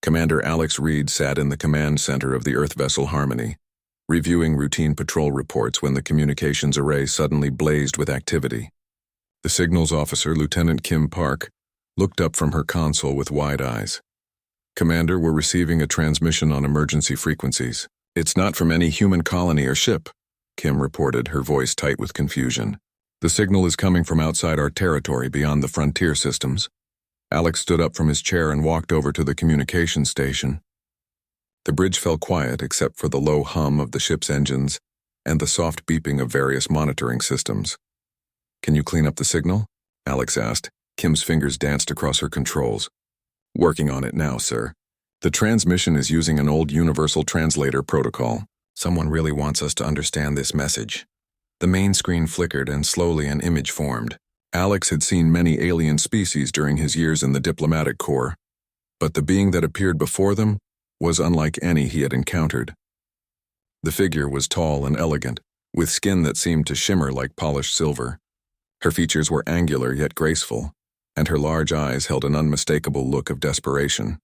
Commander Alex Reed sat in the command center of the Earth vessel Harmony, reviewing routine patrol reports when the communications array suddenly blazed with activity. The signals officer, Lieutenant Kim Park, looked up from her console with wide eyes. "Commander, we're receiving a transmission on emergency frequencies. It's not from any human colony or ship," Kim reported, her voice tight with confusion. "The signal is coming from outside our territory beyond the frontier systems." Alex stood up from his chair and walked over to the communications station. The bridge fell quiet except for the low hum of the ship's engines and the soft beeping of various monitoring systems. "Can you clean up the signal?" Alex asked. Kim's fingers danced across her controls. "Working on it now, sir. The transmission is using an old universal translator protocol. Someone really wants us to understand this message." The main screen flickered and slowly an image formed. Alex had seen many alien species during his years in the diplomatic corps, but the being that appeared before them was unlike any he had encountered. The figure was tall and elegant, with skin that seemed to shimmer like polished silver. Her features were angular yet graceful, and her large eyes held an unmistakable look of desperation.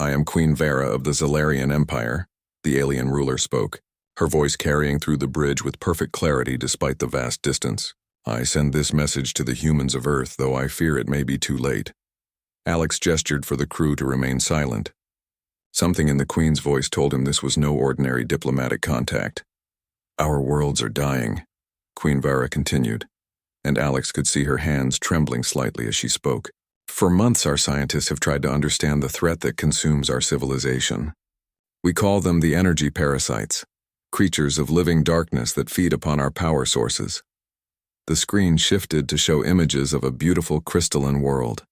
"I am Queen Vera of the Zalarian Empire," the alien ruler spoke, her voice carrying through the bridge with perfect clarity despite the vast distance. "I send this message to the humans of Earth, though I fear it may be too late." Alex gestured for the crew to remain silent. Something in the Queen's voice told him this was no ordinary diplomatic contact. "Our worlds are dying," Queen Vera continued, and Alex could see her hands trembling slightly as she spoke. "For months our scientists have tried to understand the threat that consumes our civilization. We call them the energy parasites, creatures of living darkness that feed upon our power sources." The screen shifted to show images of a beautiful crystalline world.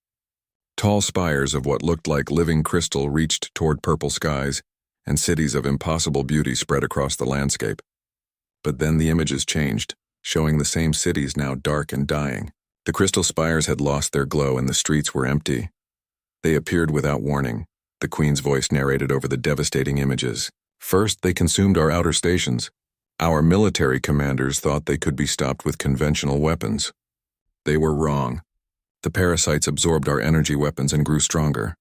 Tall spires of what looked like living crystal reached toward purple skies, and cities of impossible beauty spread across the landscape. But then the images changed, showing the same cities now dark and dying. The crystal spires had lost their glow and the streets were empty. They appeared without warning, the Queen's voice narrated over the devastating images. "First, they consumed our outer stations. Our military commanders thought they could be stopped with conventional weapons. They were wrong. The parasites absorbed our energy weapons and grew stronger."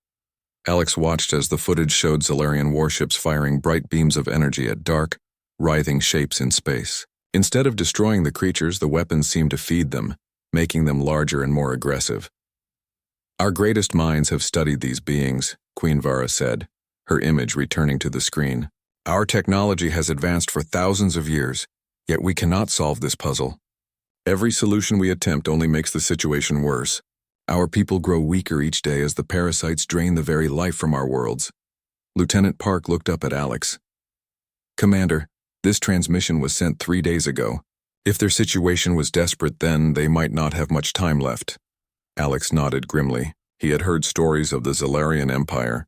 Alex watched as the footage showed Zalarian warships firing bright beams of energy at dark, writhing shapes in space. Instead of destroying the creatures, the weapons seemed to feed them, making them larger and more aggressive. "Our greatest minds have studied these beings," Queen Vara said, her image returning to the screen. "Our technology has advanced for thousands of years, yet we cannot solve this puzzle. Every solution we attempt only makes the situation worse. Our people grow weaker each day as the parasites drain the very life from our worlds." Lieutenant Park looked up at Alex. "Commander, this transmission was sent 3 days ago. If their situation was desperate, then they might not have much time left." Alex nodded grimly. He had heard stories of the Zalarian Empire,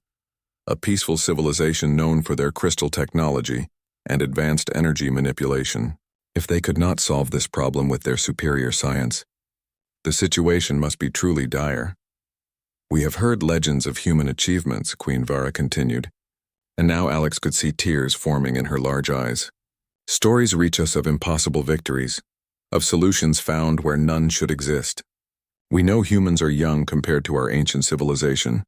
a peaceful civilization known for their crystal technology and advanced energy manipulation. If they could not solve this problem with their superior science, the situation must be truly dire. "We have heard legends of human achievements," Queen Vara continued, and now Alex could see tears forming in her large eyes. "Stories reach us of impossible victories, of solutions found where none should exist. We know humans are young compared to our ancient civilization,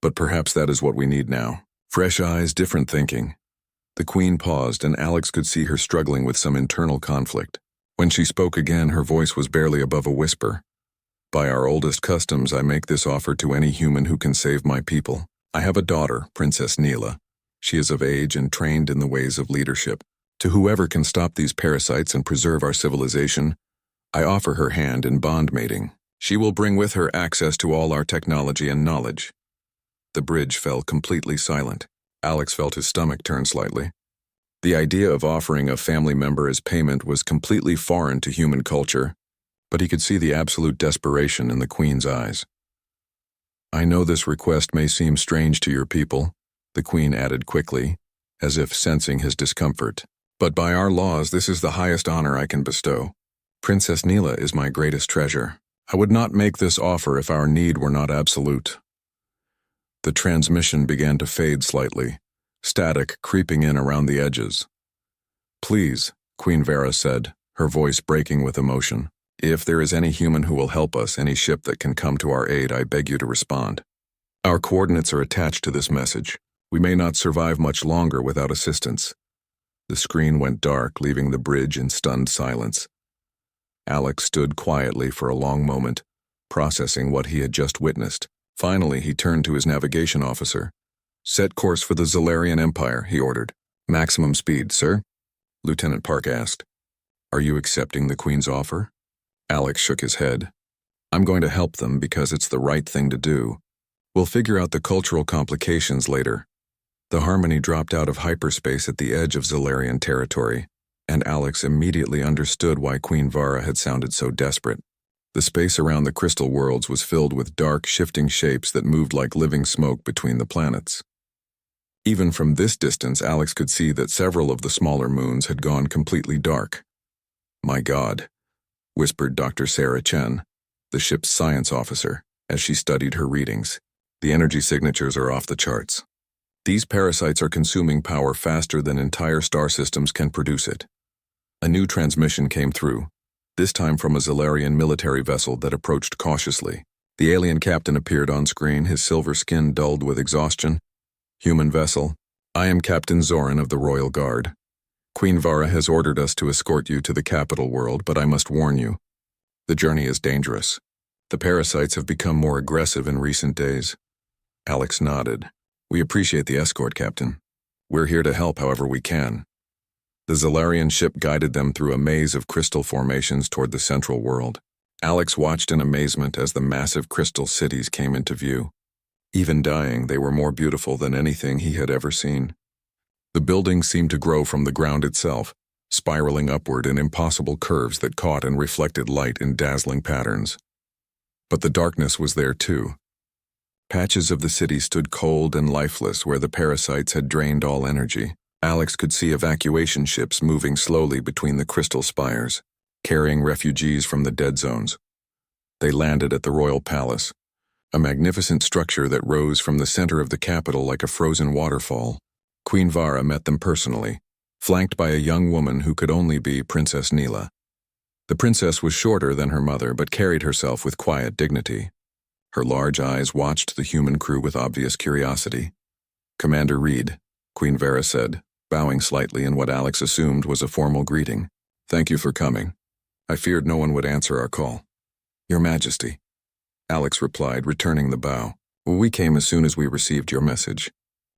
but perhaps that is what we need now. Fresh eyes, different thinking." The Queen paused, and Alex could see her struggling with some internal conflict. When she spoke again, her voice was barely above a whisper. "By our oldest customs, I make this offer to any human who can save my people. I have a daughter, Princess Neela. She is of age and trained in the ways of leadership. To whoever can stop these parasites and preserve our civilization, I offer her hand in bond mating. She will bring with her access to all our technology and knowledge." The bridge fell completely silent. Alex felt his stomach turn slightly. The idea of offering a family member as payment was completely foreign to human culture, but he could see the absolute desperation in the Queen's eyes. "I know this request may seem strange to your people," the Queen added quickly, as if sensing his discomfort, "but by our laws this is the highest honor I can bestow. Princess Neela is my greatest treasure. I would not make this offer if our need were not absolute." The transmission began to fade slightly, static creeping in around the edges. "Please," Queen Vera said, her voice breaking with emotion, "if there is any human who will help us, any ship that can come to our aid, I beg you to respond." Our coordinates are attached to this message. We may not survive much longer without assistance. The screen went dark, leaving the bridge in stunned silence. Alex stood quietly for a long moment, processing what he had just witnessed. Finally, he turned to his navigation officer. "Set course for the Zolarian Empire," he ordered. "Maximum speed, sir?" Lieutenant Park asked. "Are you accepting the Queen's offer?" Alex shook his head. "I'm going to help them because it's the right thing to do. We'll figure out the cultural complications later." The Harmony dropped out of hyperspace at the edge of Zolarian territory, and Alex immediately understood why Queen Vara had sounded so desperate. The space around the crystal worlds was filled with dark, shifting shapes that moved like living smoke between the planets. Even from this distance, Alex could see that several of the smaller moons had gone completely dark. "My God," whispered Dr. Sarah Chen, the ship's science officer, as she studied her readings. "The energy signatures are off the charts. These parasites are consuming power faster than entire star systems can produce it." A new transmission came through, this time from a Zolarian military vessel that approached cautiously. The alien captain appeared on screen, his silver skin dulled with exhaustion. "Human vessel, I am Captain Zoran of the Royal Guard. Queen Vara has ordered us to escort you to the capital world, but I must warn you. The journey is dangerous. The parasites have become more aggressive in recent days." Alex nodded. "We appreciate the escort, Captain. We're here to help however we can." The Zolarian ship guided them through a maze of crystal formations toward the central world. Alex watched in amazement as the massive crystal cities came into view. Even dying, they were more beautiful than anything he had ever seen. The buildings seemed to grow from the ground itself, spiraling upward in impossible curves that caught and reflected light in dazzling patterns. But the darkness was there too. Patches of the city stood cold and lifeless where the parasites had drained all energy. Alex could see evacuation ships moving slowly between the crystal spires, carrying refugees from the dead zones. They landed at the royal palace, a magnificent structure that rose from the center of the capital like a frozen waterfall. Queen Vara met them personally, flanked by a young woman who could only be Princess Neela. The princess was shorter than her mother but carried herself with quiet dignity. Her large eyes watched the human crew with obvious curiosity. "Commander Reed," Queen Vara said, bowing slightly in what Alex assumed was a formal greeting. "Thank you for coming. I feared no one would answer our call." "Your Majesty," Alex replied, returning the bow. "We came as soon as we received your message.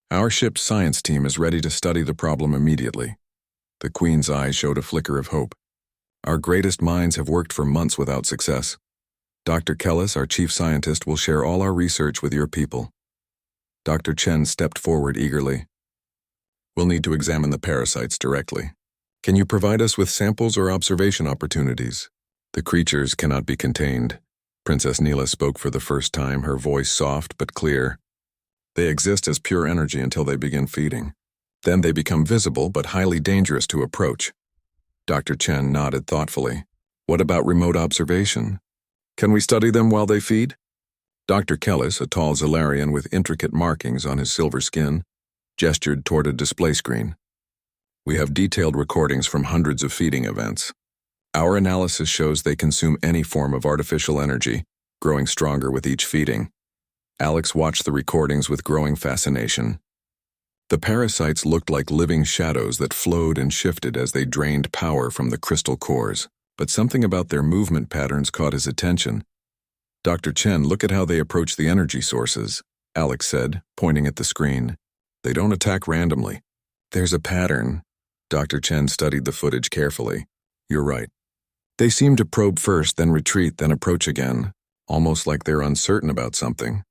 Our ship's science team is ready to study the problem immediately." The Queen's eyes showed a flicker of hope. "Our greatest minds have worked for months without success. Dr. Kellis, our chief scientist, will share all our research with your people." Dr. Chen stepped forward eagerly. "We'll need to examine the parasites directly. Can you provide us with samples or observation opportunities?" "The creatures cannot be contained." Princess Neela spoke for the first time, her voice soft but clear. "They exist as pure energy until they begin feeding. Then they become visible but highly dangerous to approach." Dr. Chen nodded thoughtfully. "What about remote observation? Can we study them while they feed?" Dr. Kellis, a tall Zolarian with intricate markings on his silver skin, gestured toward a display screen. "We have detailed recordings from hundreds of feeding events. Our analysis shows they consume any form of artificial energy, growing stronger with each feeding." Alex watched the recordings with growing fascination. The parasites looked like living shadows that flowed and shifted as they drained power from the crystal cores, but something about their movement patterns caught his attention. "Dr. Chen, look at how they approach the energy sources," Alex said, pointing at the screen. "They don't attack randomly. There's a pattern." Dr. Chen studied the footage carefully. "You're right. They seem to probe first, then retreat, then approach again, almost like they're uncertain about something."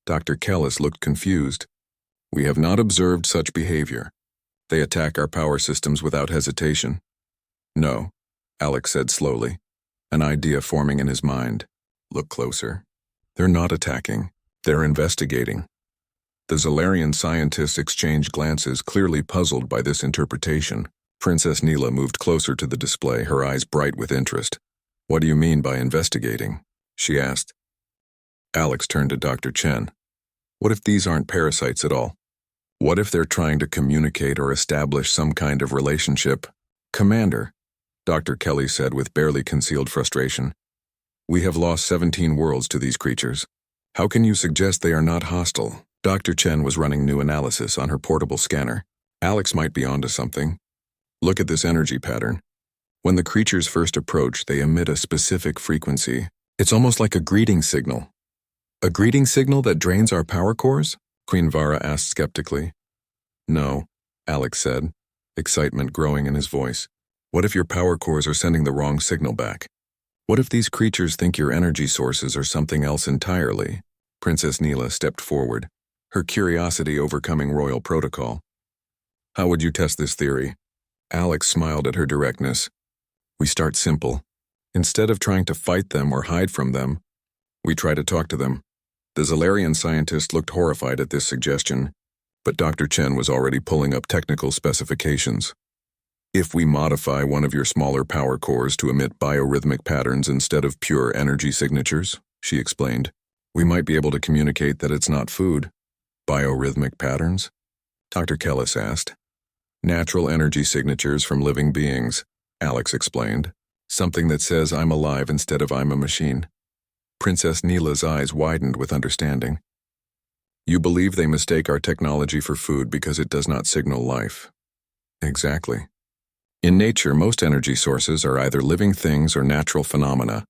Dr. Kellis looked confused. "We have not observed such behavior. They attack our power systems without hesitation." "No," Alex said slowly, an idea forming in his mind. "Look closer. They're not attacking. They're investigating." The Zolarian scientists exchanged glances, clearly puzzled by this interpretation. Princess Neela moved closer to the display, her eyes bright with interest. "What do you mean by investigating?" she asked. Alex turned to Dr. Chen. "What if these aren't parasites at all? What if they're trying to communicate or establish some kind of relationship?" "Commander," Dr. Kelly said with barely concealed frustration, "we have lost 17 worlds to these creatures. How can you suggest they are not hostile? Dr. Chen was running new analysis on her portable scanner. Alex might be onto something. Look at this energy pattern. When the creatures first approach, they emit a specific frequency. It's almost like a greeting signal. A greeting signal that drains our power cores? Queen Vara asked skeptically. No, Alex said, excitement growing in his voice. What if your power cores are sending the wrong signal back? What if these creatures think your energy sources are something else entirely? Princess Neela stepped forward, her curiosity overcoming royal protocol. How would you test this theory? Alex smiled at her directness. We start simple. Instead of trying to fight them or hide from them, we try to talk to them. The Zalarian scientist looked horrified at this suggestion, but Dr. Chen was already pulling up technical specifications. If we modify one of your smaller power cores to emit biorhythmic patterns instead of pure energy signatures, she explained, we might be able to communicate that it's not food. Biorhythmic patterns? Dr. Kellis asked. Natural energy signatures from living beings, Alex explained. Something that says I'm alive instead of I'm a machine. Princess Neela's eyes widened with understanding. You believe they mistake our technology for food because it does not signal life. Exactly. In nature, most energy sources are either living things or natural phenomena.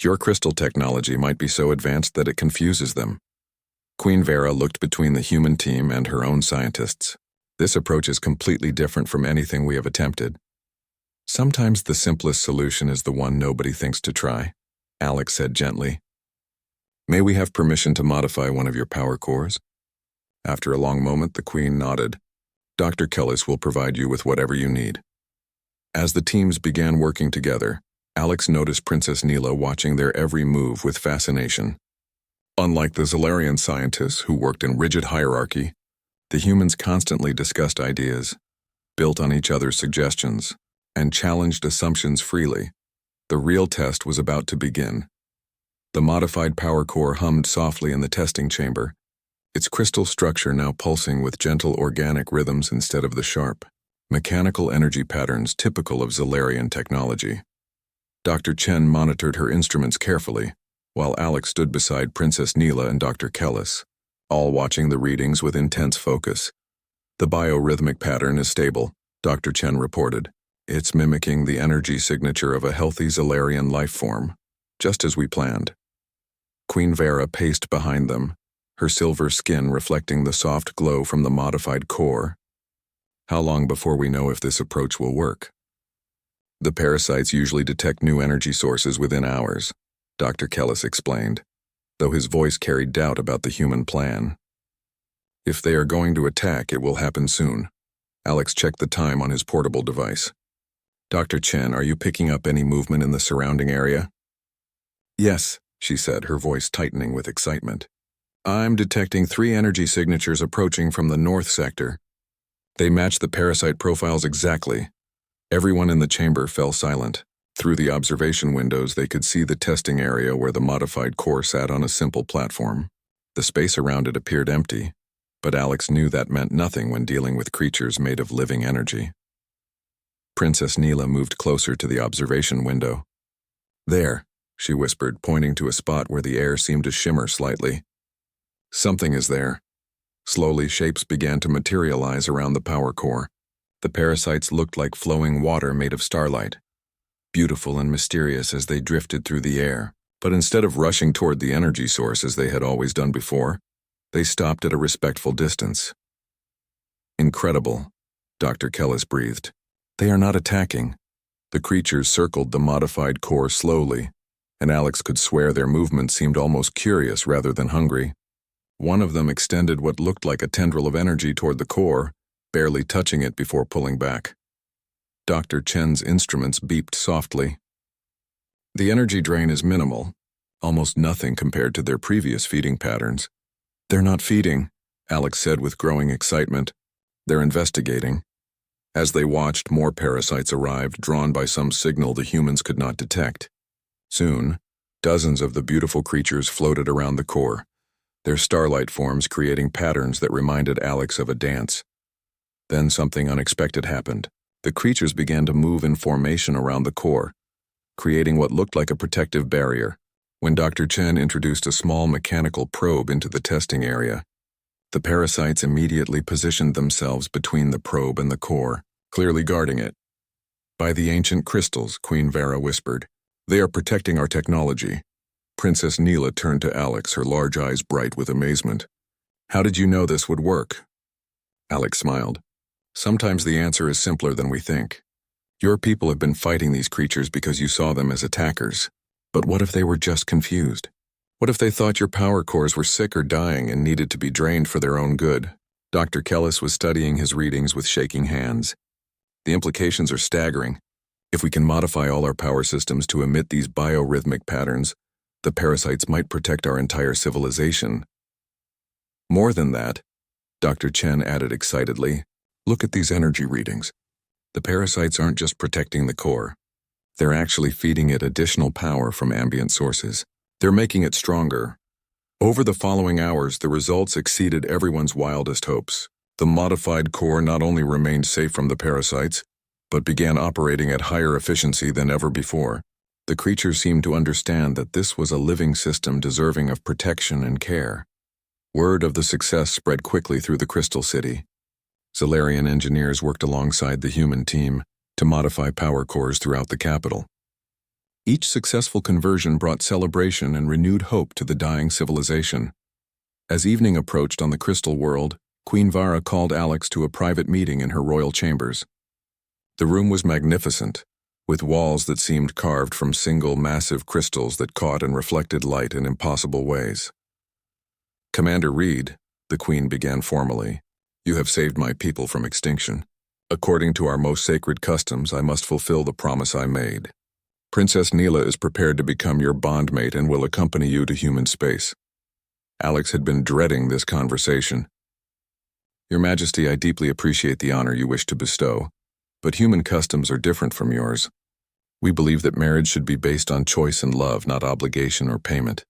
Your crystal technology might be so advanced that it confuses them. Queen Vera looked between the human team and her own scientists. This approach is completely different from anything we have attempted. Sometimes the simplest solution is the one nobody thinks to try, Alex said gently. May we have permission to modify one of your power cores? After a long moment, the Queen nodded. Dr. Kellis will provide you with whatever you need. As the teams began working together, Alex noticed Princess Neela watching their every move with fascination. Unlike the Zalarian scientists who worked in rigid hierarchy, the humans constantly discussed ideas, built on each other's suggestions, and challenged assumptions freely. The real test was about to begin. The modified power core hummed softly in the testing chamber, its crystal structure now pulsing with gentle organic rhythms instead of the sharp, mechanical energy patterns typical of Zalarian technology. Dr. Chen monitored her instruments carefully, while Alex stood beside Princess Neela and Dr. Kellis, all watching the readings with intense focus. The biorhythmic pattern is stable, Dr. Chen reported. It's mimicking the energy signature of a healthy Zalarian life form, just as we planned. Queen Vera paced behind them, her silver skin reflecting the soft glow from the modified core. How long before we know if this approach will work? The parasites usually detect new energy sources within hours, Dr. Kellis explained, though his voice carried doubt about the human plan. If they are going to attack, it will happen soon. Alex checked the time on his portable device. Dr. Chen, are you picking up any movement in the surrounding area? Yes, she said, her voice tightening with excitement. I'm detecting 3 energy signatures approaching from the north sector. They match the parasite profiles exactly. Everyone in the chamber fell silent. Through the observation windows, they could see the testing area where the modified core sat on a simple platform. The space around it appeared empty, but Alex knew that meant nothing when dealing with creatures made of living energy. Princess Neela moved closer to the observation window. There, she whispered, pointing to a spot where the air seemed to shimmer slightly. Something is there. Slowly, shapes began to materialize around the power core. The parasites looked like flowing water made of starlight, beautiful and mysterious as they drifted through the air. But instead of rushing toward the energy source as they had always done before, they stopped at a respectful distance. Incredible, Dr. Kellis breathed. They are not attacking. The creatures circled the modified core slowly, and Alex could swear their movement seemed almost curious rather than hungry. One of them extended what looked like a tendril of energy toward the core, barely touching it before pulling back. Dr. Chen's instruments beeped softly. The energy drain is minimal, almost nothing compared to their previous feeding patterns. They're not feeding, Alex said with growing excitement. They're investigating. As they watched, more parasites arrived, drawn by some signal the humans could not detect. Soon, dozens of the beautiful creatures floated around the core, their starlight forms creating patterns that reminded Alex of a dance. Then something unexpected happened. The creatures began to move in formation around the core, creating what looked like a protective barrier. When Dr. Chen introduced a small mechanical probe into the testing area, the parasites immediately positioned themselves between the probe and the core, clearly guarding it. "By the ancient crystals," Queen Vera whispered. "They are protecting our technology." Princess Neela turned to Alex, her large eyes bright with amazement. "How did you know this would work?" Alex smiled. "Sometimes the answer is simpler than we think. Your people have been fighting these creatures because you saw them as attackers. But what if they were just confused? What if they thought your power cores were sick or dying and needed to be drained for their own good?" Dr. Kellis was studying his readings with shaking hands. "The implications are staggering. If we can modify all our power systems to emit these biorhythmic patterns, the parasites might protect our entire civilization." "More than that," Dr. Chen added excitedly, "look at these energy readings. The parasites aren't just protecting the core. They're actually feeding it additional power from ambient sources. They're making it stronger." Over the following hours, the results exceeded everyone's wildest hopes. The modified core not only remained safe from the parasites, but began operating at higher efficiency than ever before. The creatures seemed to understand that this was a living system deserving of protection and care. Word of the success spread quickly through the Crystal City. Zalarian engineers worked alongside the human team to modify power cores throughout the capital. Each successful conversion brought celebration and renewed hope to the dying civilization. As evening approached on the Crystal World, Queen Vara called Alex to a private meeting in her royal chambers. The room was magnificent, with walls that seemed carved from single massive crystals that caught and reflected light in impossible ways. "Commander Reed," the Queen began formally, "you have saved my people from extinction. According to our most sacred customs, I must fulfill the promise I made. Princess Neela is prepared to become your bondmate and will accompany you to human space." Alex had been dreading this conversation. "Your Majesty, I deeply appreciate the honor you wish to bestow, but human customs are different from yours. We believe that marriage should be based on choice and love, not obligation or payment."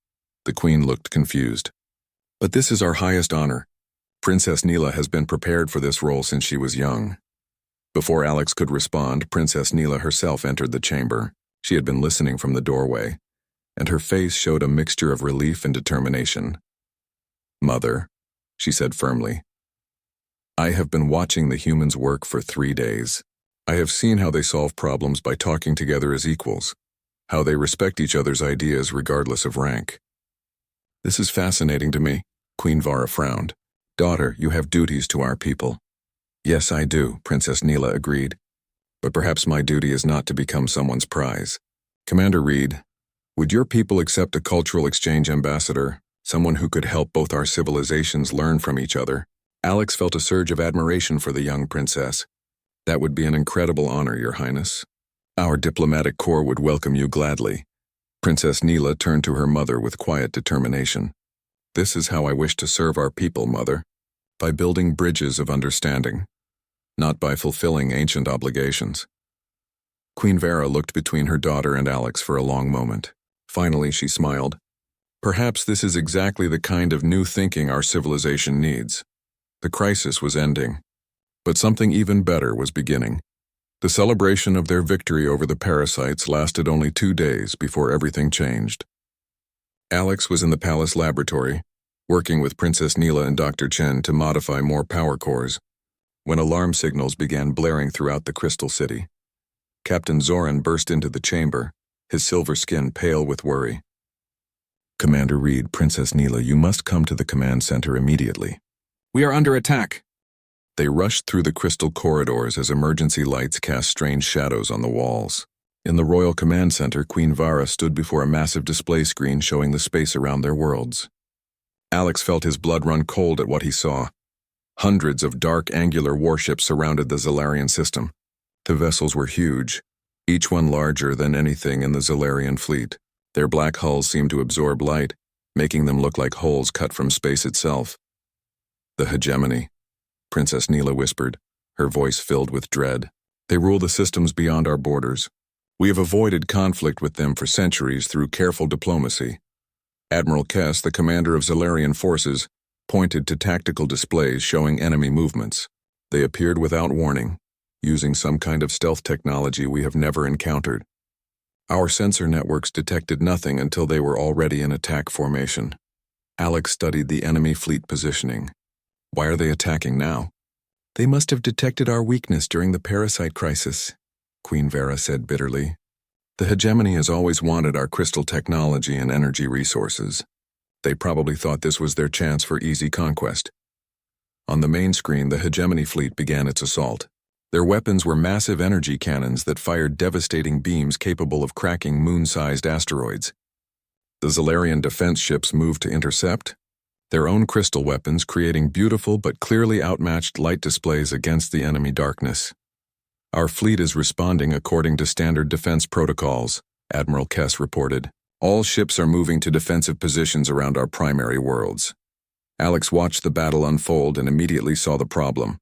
The Queen looked confused. "But this is our highest honor. Princess Neela has been prepared for this role since she was young." Before Alex could respond, Princess Neela herself entered the chamber. She had been listening from the doorway, and her face showed a mixture of relief and determination. "Mother," she said firmly, "I have been watching the humans work for 3 days. I have seen how they solve problems by talking together as equals, how they respect each other's ideas regardless of rank. This is fascinating to me." Queen Vara frowned. "Daughter, you have duties to our people." "Yes, I do," Princess Neela agreed. "But perhaps my duty is not to become someone's prize. Commander Reed, would your people accept a cultural exchange ambassador, someone who could help both our civilizations learn from each other?" Alex felt a surge of admiration for the young princess. "That would be an incredible honor, Your Highness. Our diplomatic corps would welcome you gladly." Princess Neela turned to her mother with quiet determination. "This is how I wish to serve our people, Mother, by building bridges of understanding, not by fulfilling ancient obligations." Queen Vera looked between her daughter and Alex for a long moment. Finally, she smiled. "Perhaps this is exactly the kind of new thinking our civilization needs." The crisis was ending, but something even better was beginning. The celebration of their victory over the parasites lasted only 2 days before everything changed. Alex was in the palace laboratory, working with Princess Neela and Dr. Chen to modify more power cores, when alarm signals began blaring throughout the Crystal City. Captain Zoran burst into the chamber, his silver skin pale with worry. "Commander Reed, Princess Neela, you must come to the command center immediately. We are under attack." They rushed through the crystal corridors as emergency lights cast strange shadows on the walls. In the Royal Command Center, Queen Vara stood before a massive display screen showing the space around their worlds. Alex felt his blood run cold at what he saw. Hundreds of dark, angular warships surrounded the Zalarian system. The vessels were huge, each one larger than anything in the Zalarian fleet. Their black hulls seemed to absorb light, making them look like holes cut from space itself. "The hegemony," Princess Neela whispered, her voice filled with dread. "They rule the systems beyond our borders. We have avoided conflict with them for centuries through careful diplomacy." Admiral Kess, the commander of Zalarian forces, pointed to tactical displays showing enemy movements. They appeared without warning, using some kind of stealth technology we have never encountered. Our sensor networks detected nothing until they were already in attack formation. Alex studied the enemy fleet positioning. Why are they attacking now? They must have detected our weakness during the parasite crisis, Queen Vera said bitterly. The hegemony has always wanted our crystal technology and energy resources. They probably thought this was their chance for easy conquest. On the main screen, the hegemony fleet began its assault. Their weapons were massive energy cannons that fired devastating beams capable of cracking moon-sized asteroids. The Zalarian defense ships moved to intercept, their own crystal weapons creating beautiful but clearly outmatched light displays against the enemy darkness. Our fleet is responding according to standard defense protocols, Admiral Kess reported. All ships are moving to defensive positions around our primary worlds. Alex watched the battle unfold and immediately saw the problem.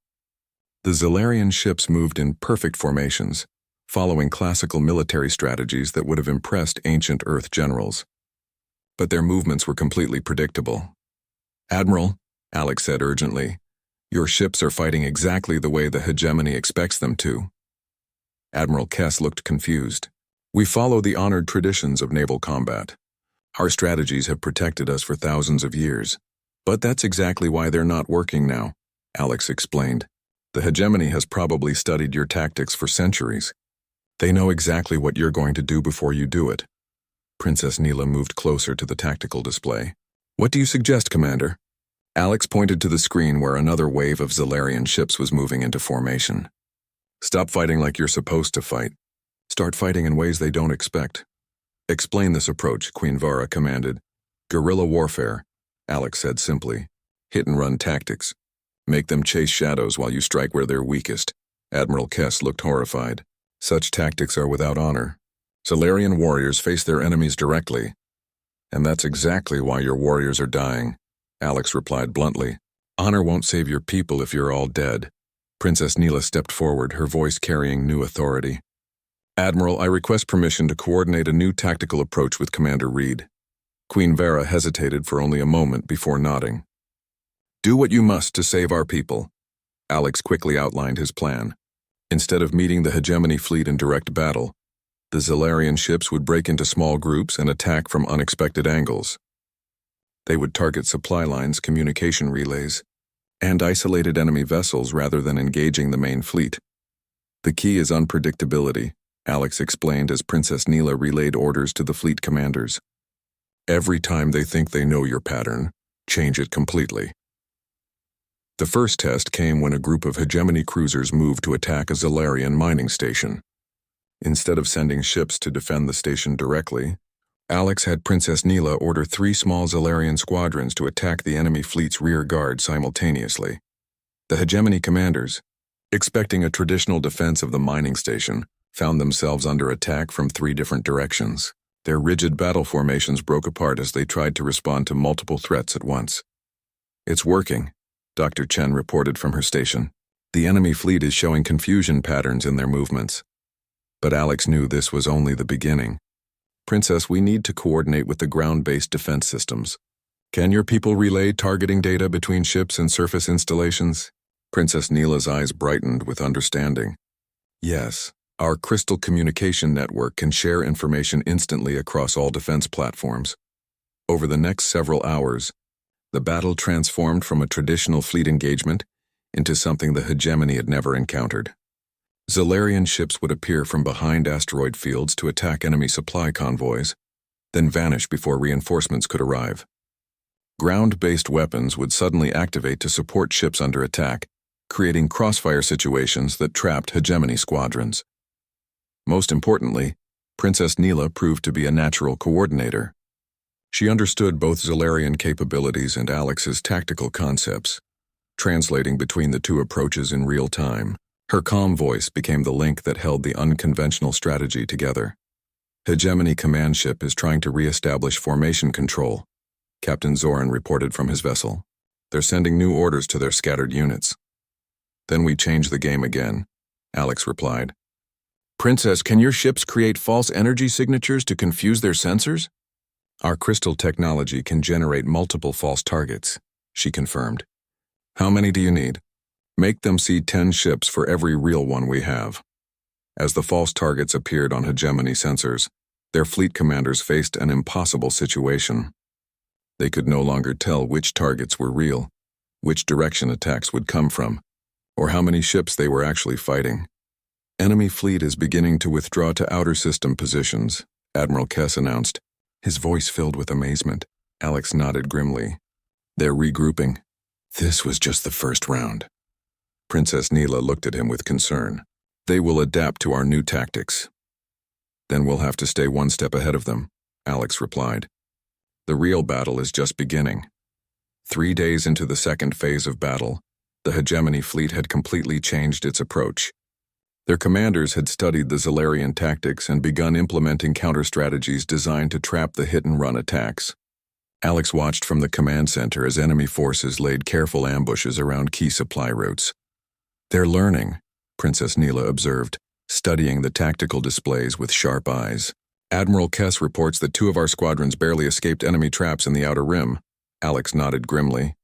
The Zalarian ships moved in perfect formations, following classical military strategies that would have impressed ancient Earth generals. But their movements were completely predictable. Admiral, Alex said urgently, your ships are fighting exactly the way the hegemony expects them to. Admiral Kess looked confused. We follow the honored traditions of naval combat. Our strategies have protected us for thousands of years. But that's exactly why they're not working now, Alex explained. The hegemony has probably studied your tactics for centuries. They know exactly what you're going to do before you do it. Princess Neela moved closer to the tactical display. What do you suggest, Commander? Alex pointed to the screen where another wave of Zalarian ships was moving into formation. Stop fighting like you're supposed to fight. Start fighting in ways they don't expect. Explain this approach, Queen Vara commanded. Guerrilla warfare, Alex said simply. Hit-and-run tactics. Make them chase shadows while you strike where they're weakest. Admiral Kess looked horrified. Such tactics are without honor. Zalarian warriors face their enemies directly. And that's exactly why your warriors are dying, Alex replied bluntly. Honor won't save your people if you're all dead. Princess Neela stepped forward, her voice carrying new authority. Admiral, I request permission to coordinate a new tactical approach with Commander Reed. Queen Vera hesitated for only a moment before nodding. Do what you must to save our people. Alex quickly outlined his plan. Instead of meeting the hegemony fleet in direct battle, the Zalarian ships would break into small groups and attack from unexpected angles. They would target supply lines, communication relays, and isolated enemy vessels rather than engaging the main fleet. The key is unpredictability, Alex explained as Princess Neela relayed orders to the fleet commanders. Every time they think they know your pattern, change it completely. The first test came when a group of hegemony cruisers moved to attack a Zalarian mining station. Instead of sending ships to defend the station directly, Alex had Princess Neela order 3 small Zalarian squadrons to attack the enemy fleet's rear guard simultaneously. The hegemony commanders, expecting a traditional defense of the mining station, found themselves under attack from 3 different directions. Their rigid battle formations broke apart as they tried to respond to multiple threats at once. It's working, Dr. Chen reported from her station. The enemy fleet is showing confusion patterns in their movements. But Alex knew this was only the beginning. Princess, we need to coordinate with the ground-based defense systems. Can your people relay targeting data between ships and surface installations? Princess Neela's eyes brightened with understanding. Yes, our crystal communication network can share information instantly across all defense platforms. Over the next several hours, the battle transformed from a traditional fleet engagement into something the hegemony had never encountered. Zalarian ships would appear from behind asteroid fields to attack enemy supply convoys, then vanish before reinforcements could arrive. Ground-based weapons would suddenly activate to support ships under attack, creating crossfire situations that trapped hegemony squadrons. Most importantly, Princess Neela proved to be a natural coordinator. She understood both Zalarian capabilities and Alex's tactical concepts, translating between the two approaches in real time. Her calm voice became the link that held the unconventional strategy together. Hegemony command ship is trying to re-establish formation control, Captain Zoran reported from his vessel. They're sending new orders to their scattered units. Then we change the game again, Alex replied. Princess, can your ships create false energy signatures to confuse their sensors? Our crystal technology can generate multiple false targets, she confirmed. How many do you need? Make them see 10 ships for every real one we have. As the false targets appeared on hegemony sensors, Their fleet commanders faced an impossible situation. They could no longer tell which targets were real, which direction attacks would come from, or how many ships they were actually fighting. "Enemy fleet is beginning to withdraw to outer system positions," Admiral Kess announced, his voice filled with amazement. Alex nodded grimly. "They're regrouping." This was just the first round. Princess Neela looked at him with concern. "They will adapt to our new tactics." "Then we'll have to stay one step ahead of them," Alex replied. "The real battle is just beginning." 3 days into the second phase of battle, the hegemony fleet had completely changed its approach. Their commanders had studied the Zalarian tactics and begun implementing counter-strategies designed to trap the hit-and-run attacks. Alex watched from the command center as enemy forces laid careful ambushes around key supply routes. "They're learning," Princess Neela observed, studying the tactical displays with sharp eyes. "Admiral Kess reports that 2 of our squadrons barely escaped enemy traps in the outer rim." Alex nodded grimly.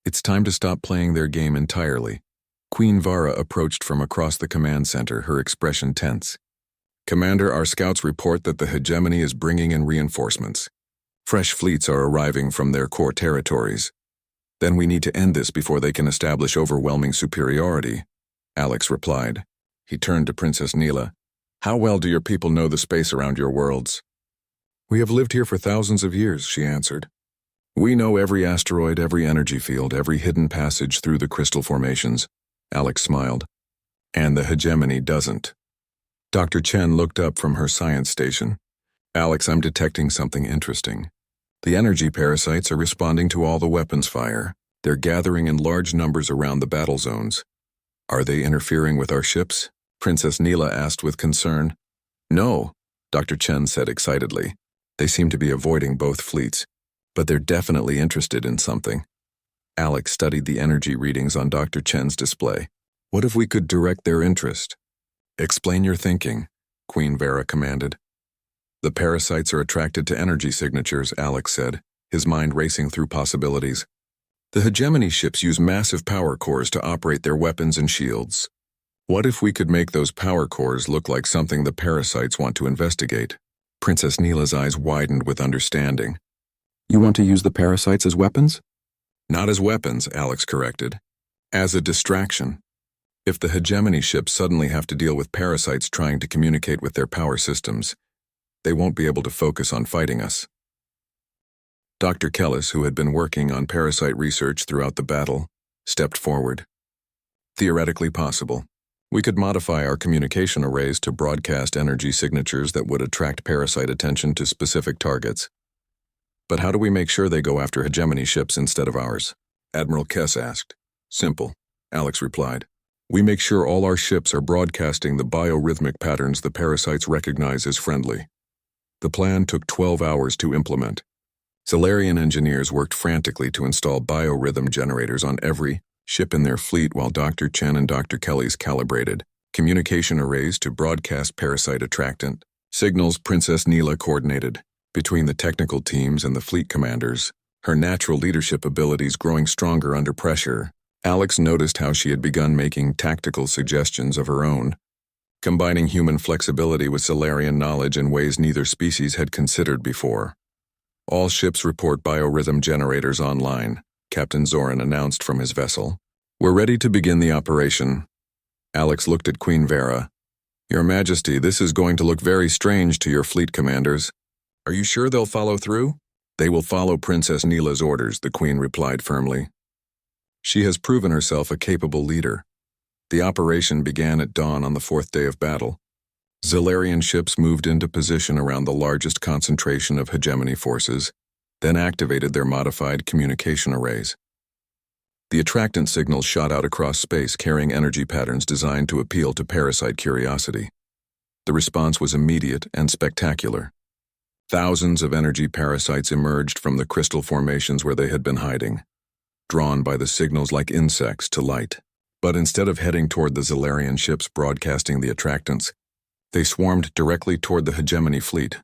"It's time to stop playing their game entirely." Queen Vara approached from across the command center, her expression tense. "Commander, our scouts report that the hegemony is bringing in reinforcements. Fresh fleets are arriving from their core territories. Then we need to end this before they can establish overwhelming superiority," Alex replied. He turned to Princess Neela. "How well do your people know the space around your worlds?" "We have lived here for thousands of years," she answered. "We know every asteroid, every energy field, every hidden passage through the crystal formations," Alex smiled. "And the hegemony doesn't." Dr. Chen looked up from her science station. "Alex, I'm detecting something interesting. The energy parasites are responding to all the weapons fire. They're gathering in large numbers around the battle zones. Are they interfering with our ships?" Princess Neela asked with concern. "No," Dr. Chen said excitedly. "They seem to be avoiding both fleets, but they're definitely interested in something." Alex studied the energy readings on Dr. Chen's display. "What if we could direct their interest?" "Explain your thinking," Queen Vera commanded. "The parasites are attracted to energy signatures," Alex said, his mind racing through possibilities. "The hegemony ships use massive power cores to operate their weapons and shields. What if we could make those power cores look like something the parasites want to investigate?" Princess Neela's eyes widened with understanding. "You want to use the parasites as weapons?" "Not as weapons," Alex corrected. "As a distraction. If the hegemony ships suddenly have to deal with parasites trying to communicate with their power systems, they won't be able to focus on fighting us." Dr. Kellis, who had been working on parasite research throughout the battle, stepped forward. "Theoretically possible. We could modify our communication arrays to broadcast energy signatures that would attract parasite attention to specific targets. But how do we make sure they go after hegemony ships instead of ours?" Admiral Kess asked. "Simple," Alex replied. "We make sure all our ships are broadcasting the biorhythmic patterns the parasites recognize as friendly." The plan took 12 hours to implement. Zalarian engineers worked frantically to install biorhythm generators on every ship in their fleet while Dr. Chen and Dr. Kelly's calibrated communication arrays to broadcast parasite attractant signals. Princess Neela coordinated between the technical teams and the fleet commanders, her natural leadership abilities growing stronger under pressure. Alex noticed how she had begun making tactical suggestions of her own, combining human flexibility with Zalarian knowledge in ways neither species had considered before. "All ships report biorhythm generators online," Captain Zoran announced from his vessel. "We're ready to begin the operation." Alex looked at Queen Vera. "Your Majesty, this is going to look very strange to your fleet commanders. Are you sure they'll follow through?" "They will follow Princess Neela's orders," the Queen replied firmly. She has proven herself a capable leader. The operation began at dawn on the 4th day of battle. Zalarian ships moved into position around the largest concentration of hegemony forces, then activated their modified communication arrays. The attractant signals shot out across space carrying energy patterns designed to appeal to parasite curiosity. The response was immediate and spectacular. Thousands of energy parasites emerged from the crystal formations where they had been hiding, drawn by the signals like insects to light. But instead of heading toward the Zalarian ships broadcasting the attractants, they swarmed directly toward the hegemony fleet.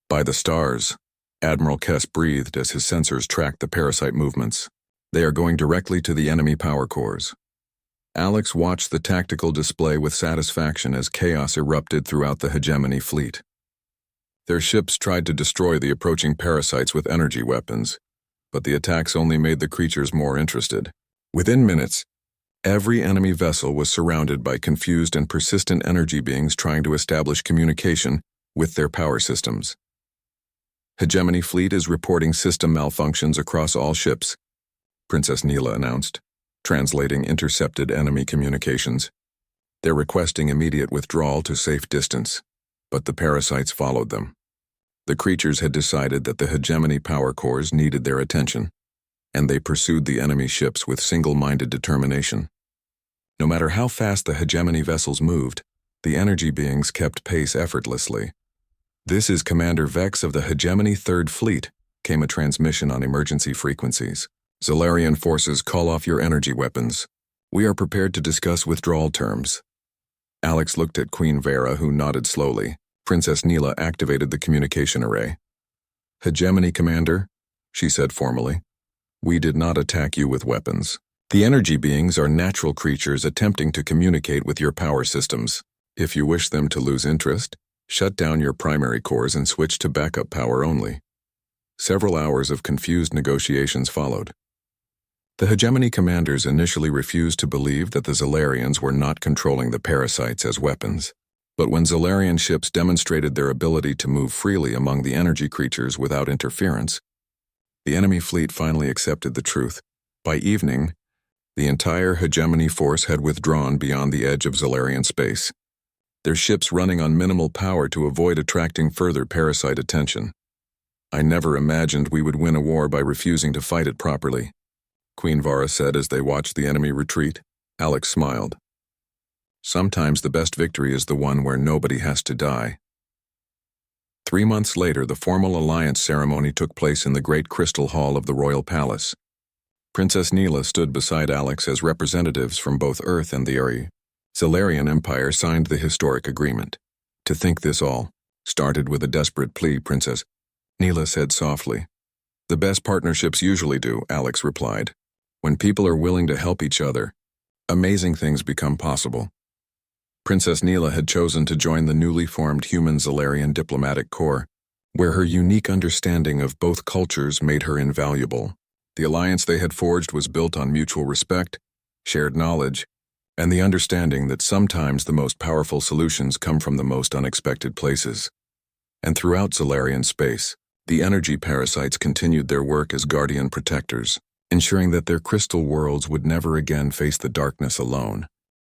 "By the stars," Admiral Kess breathed as his sensors tracked the parasite movements. "They are going directly to the enemy power cores." Alex watched the tactical display with satisfaction as chaos erupted throughout the hegemony fleet. Their ships tried to destroy the approaching parasites with energy weapons, but the attacks only made the creatures more interested. Within minutes, every enemy vessel was surrounded by confused and persistent energy beings trying to establish communication with their power systems. Hegemony Fleet is reporting system malfunctions across all ships, Princess Neela announced, translating intercepted enemy communications. They're requesting immediate withdrawal to safe distance, but the parasites followed them. The creatures had decided that the hegemony power cores needed their attention, and they pursued the enemy ships with single-minded determination. No matter how fast the hegemony vessels moved, the energy beings kept pace effortlessly. "This is Commander Vex of the Hegemony 3rd Fleet," came a transmission on emergency frequencies. "Zalarian forces, call off your energy weapons. We are prepared to discuss withdrawal terms." Alex looked at Queen Vera, who nodded slowly. Princess Neela activated the communication array. "Hegemony Commander," she said formally, "we did not attack you with weapons. The energy beings are natural creatures attempting to communicate with your power systems. If you wish them to lose interest, shut down your primary cores and switch to backup power only." Several hours of confused negotiations followed. The hegemony commanders initially refused to believe that the Zalarians were not controlling the parasites as weapons. But when Zalarian ships demonstrated their ability to move freely among the energy creatures without interference, the enemy fleet finally accepted the truth. By evening, the entire hegemony force had withdrawn beyond the edge of Zalarian space, their ships running on minimal power to avoid attracting further parasite attention. "I never imagined we would win a war by refusing to fight it properly," Queen Vara said as they watched the enemy retreat. Alex smiled. "Sometimes the best victory is the one where nobody has to die." 3 months later, the formal alliance ceremony took place in the Great Crystal Hall of the Royal Palace. Princess Neela stood beside Alex as representatives from both Earth and the Zalarian Empire signed the historic agreement. "To think this all started with a desperate plea, Princess," Neela said softly. "The best partnerships usually do," Alex replied. "When people are willing to help each other, amazing things become possible." Princess Neela had chosen to join the newly formed Human Zalarian Diplomatic Corps, where her unique understanding of both cultures made her invaluable. The alliance they had forged was built on mutual respect, shared knowledge, and the understanding that sometimes the most powerful solutions come from the most unexpected places. And throughout Zalarian space, the energy parasites continued their work as guardian protectors, ensuring that their crystal worlds would never again face the darkness alone.